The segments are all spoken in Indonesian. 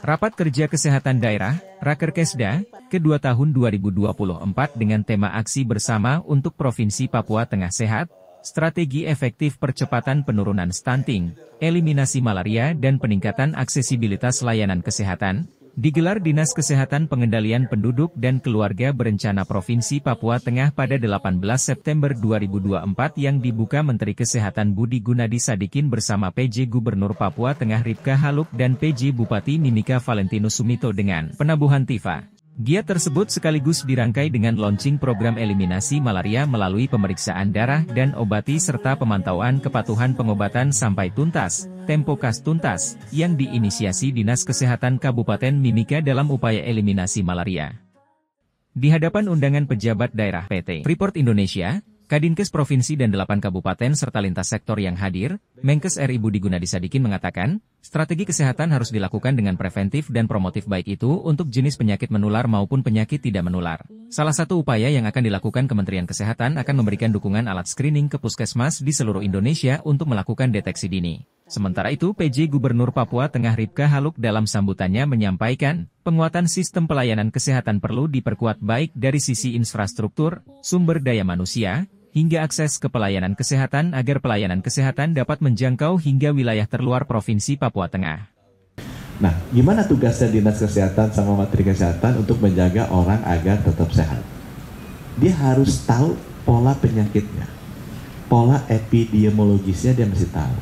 Rapat Kerja Kesehatan Daerah, Rakerkesda, kedua tahun 2024 dengan tema Aksi Bersama untuk Provinsi Papua Tengah Sehat, Strategi Efektif Percepatan Penurunan Stunting, Eliminasi Malaria dan Peningkatan Aksesibilitas Layanan Kesehatan, digelar Dinas Kesehatan Pengendalian Penduduk dan Keluarga Berencana Provinsi Papua Tengah pada 18 September 2024 yang dibuka Menteri Kesehatan Budi Gunadi Sadikin bersama PJ Gubernur Papua Tengah Ripka Haluk dan PJ Bupati Mimika Valentinus Sumito dengan penabuhan tifa. Giat tersebut sekaligus dirangkai dengan launching program eliminasi malaria melalui pemeriksaan darah dan obati serta pemantauan kepatuhan pengobatan sampai tuntas, Tempokas Tuntas, yang diinisiasi Dinas Kesehatan Kabupaten Mimika dalam upaya eliminasi malaria. Di hadapan undangan pejabat daerah PT Freeport Indonesia, Kadinkes Provinsi dan 8 kabupaten serta lintas sektor yang hadir, Menkes RI Budi Gunadi Sadikin mengatakan, strategi kesehatan harus dilakukan dengan preventif dan promotif baik itu untuk jenis penyakit menular maupun penyakit tidak menular. Salah satu upaya yang akan dilakukan Kementerian Kesehatan akan memberikan dukungan alat screening ke puskesmas di seluruh Indonesia untuk melakukan deteksi dini. Sementara itu, PJ Gubernur Papua Tengah Ripka Haluk dalam sambutannya menyampaikan, penguatan sistem pelayanan kesehatan perlu diperkuat baik dari sisi infrastruktur, sumber daya manusia, hingga akses ke pelayanan kesehatan agar pelayanan kesehatan dapat menjangkau hingga wilayah terluar Provinsi Papua Tengah. Nah, gimana tugasnya Dinas Kesehatan sama Menteri Kesehatan untuk menjaga orang agar tetap sehat? Dia harus tahu pola penyakitnya, pola epidemiologisnya dia mesti tahu.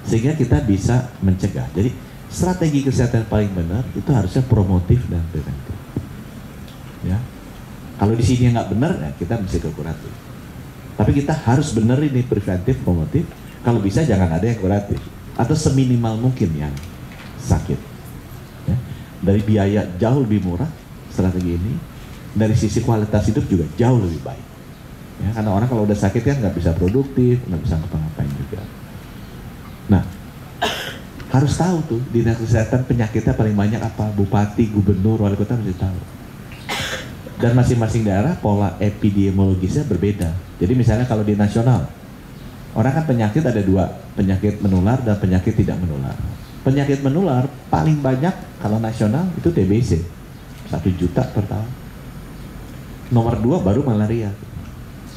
Sehingga kita bisa mencegah. Jadi, strategi kesehatan paling benar itu harusnya promotif dan preventif. Ya. Kalau di sini nggak benar, ya kita mesti ke kuratif. Tapi kita harus bener ini preventif, promotif. Kalau bisa jangan ada yang kuratif. Atau seminimal mungkin yang sakit. Ya. Dari biaya jauh lebih murah strategi ini. Dari sisi kualitas hidup juga jauh lebih baik. Ya, karena orang kalau udah sakit kan nggak bisa produktif, nggak bisa ngapa-ngapain juga. Nah, harus tahu tuh Dinas Kesehatan penyakitnya paling banyak apa. Bupati, gubernur, wali kota mesti tahu. Dan masing-masing daerah pola epidemiologisnya berbeda. Jadi misalnya kalau di nasional, orang kan penyakit ada dua, penyakit menular dan penyakit tidak menular. Penyakit menular paling banyak kalau nasional itu TBC, 1 juta per tahun. Nomor 2 baru malaria,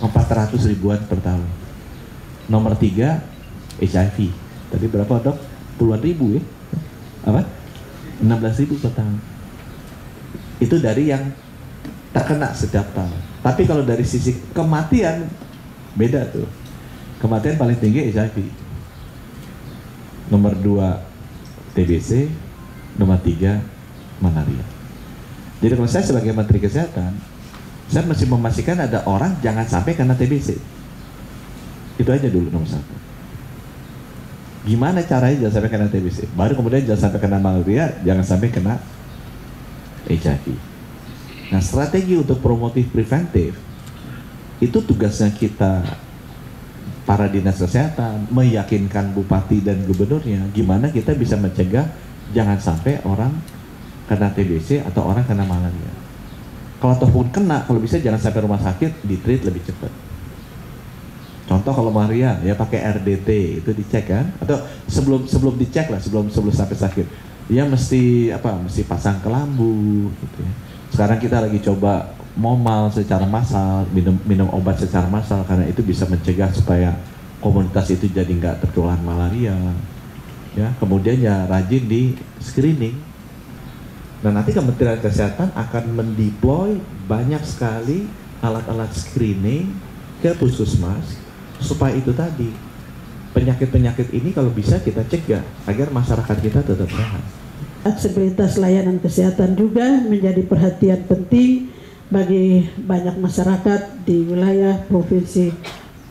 400 ribuan per tahun. Nomor 3 HIV. Tadi berapa dok? Puluhan ribu ya? Apa? 16.000 per tahun. Itu dari yang terkena setiap tahun. Tapi kalau dari sisi kematian beda tuh. Kematian paling tinggi HIV. Nomor 2 TBC, nomor 3 malaria. Jadi kalau saya sebagai Menteri Kesehatan, saya mesti memastikan ada orang jangan sampai kena TBC. Itu aja dulu nomor 1. Gimana caranya jangan sampai kena TBC? Baru kemudian jangan sampai kena malaria, jangan sampai kena HIV. Nah, strategi untuk promotif preventif itu tugasnya kita para dinas kesehatan meyakinkan bupati dan gubernurnya gimana kita bisa mencegah jangan sampai orang kena TBC atau orang kena malaria. Kalau ataupun kena, kalau bisa jangan sampai rumah sakit, di-treat lebih cepat. Contoh kalau malaria ya pakai RDT itu dicek kan, atau sebelum dicek lah, sebelum sampai sakit, dia mesti pasang kelambu gitu ya. Sekarang kita lagi coba momal secara massal, minum obat secara massal karena itu bisa mencegah supaya komunitas itu jadi nggak tertular malaria. Ya, kemudian ya rajin di screening. Dan nanti Kementerian Kesehatan akan mendeploy banyak sekali alat-alat screening ke puskesmas supaya itu tadi penyakit-penyakit ini kalau bisa kita cegah agar masyarakat kita tetap sehat. Aksesibilitas layanan kesehatan juga menjadi perhatian penting bagi banyak masyarakat di wilayah Provinsi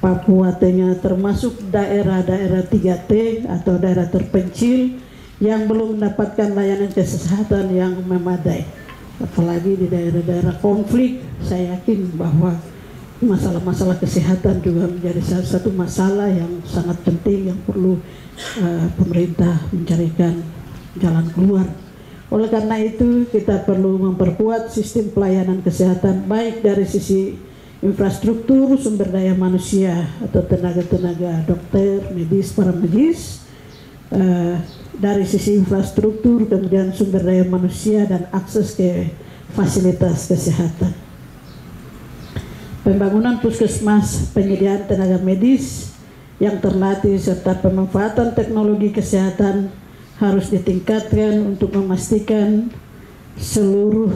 Papua Tengah, termasuk daerah-daerah 3T atau daerah terpencil yang belum mendapatkan layanan kesehatan yang memadai. Apalagi di daerah-daerah konflik, saya yakin bahwa masalah-masalah kesehatan juga menjadi salah satu masalah yang sangat penting yang perlu pemerintah mencarikan jalan keluar. Oleh karena itu kita perlu memperkuat sistem pelayanan kesehatan baik dari sisi infrastruktur, sumber daya manusia atau tenaga-tenaga dokter, medis, para medis, dari sisi infrastruktur, kemudian sumber daya manusia dan akses ke fasilitas kesehatan. Pembangunan puskesmas, penyediaan tenaga medis yang terlatih serta pemanfaatan teknologi kesehatan harus ditingkatkan untuk memastikan seluruh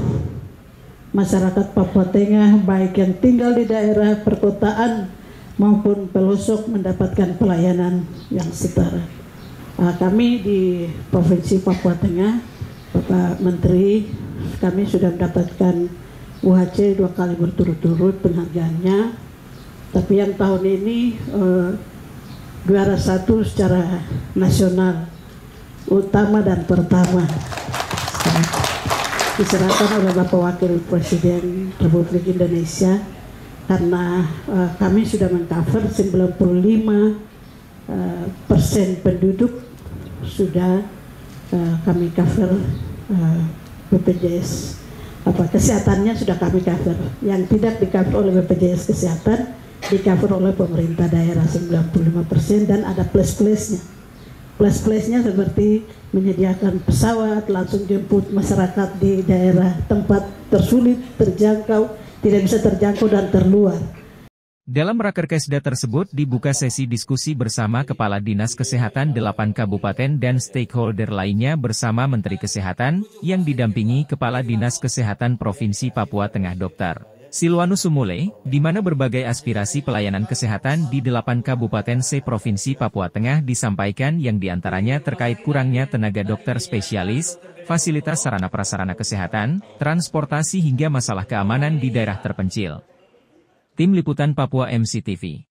masyarakat Papua Tengah baik yang tinggal di daerah perkotaan maupun pelosok mendapatkan pelayanan yang setara. Kami di Provinsi Papua Tengah, Bapak Menteri, kami sudah mendapatkan UHC 2 kali berturut-turut penghargaannya, tapi yang tahun ini juara 1 secara nasional, utama dan pertama, diserahkan oleh Bapak Wakil Presiden Republik Indonesia, karena kami sudah mengcover 95% penduduk sudah kami cover, BPJS kesehatannya sudah kami cover. Yang tidak di cover oleh BPJS Kesehatan di cover oleh pemerintah daerah 95%, dan ada plus-plusnya. Plus-plusnya seperti menyediakan pesawat langsung jemput masyarakat di daerah tempat tersulit, terjangkau, tidak bisa terjangkau dan terluar. Dalam Rakerkesda tersebut dibuka sesi diskusi bersama Kepala Dinas Kesehatan 8 Kabupaten dan stakeholder lainnya bersama Menteri Kesehatan, yang didampingi Kepala Dinas Kesehatan Provinsi Papua Tengah Dr. Silwanus Sumule, di mana berbagai aspirasi pelayanan kesehatan di 8 Kabupaten se-Provinsi Papua Tengah disampaikan, yang diantaranya terkait kurangnya tenaga dokter spesialis, fasilitas sarana prasarana kesehatan, transportasi hingga masalah keamanan di daerah terpencil. Tim Liputan Papua MCTV.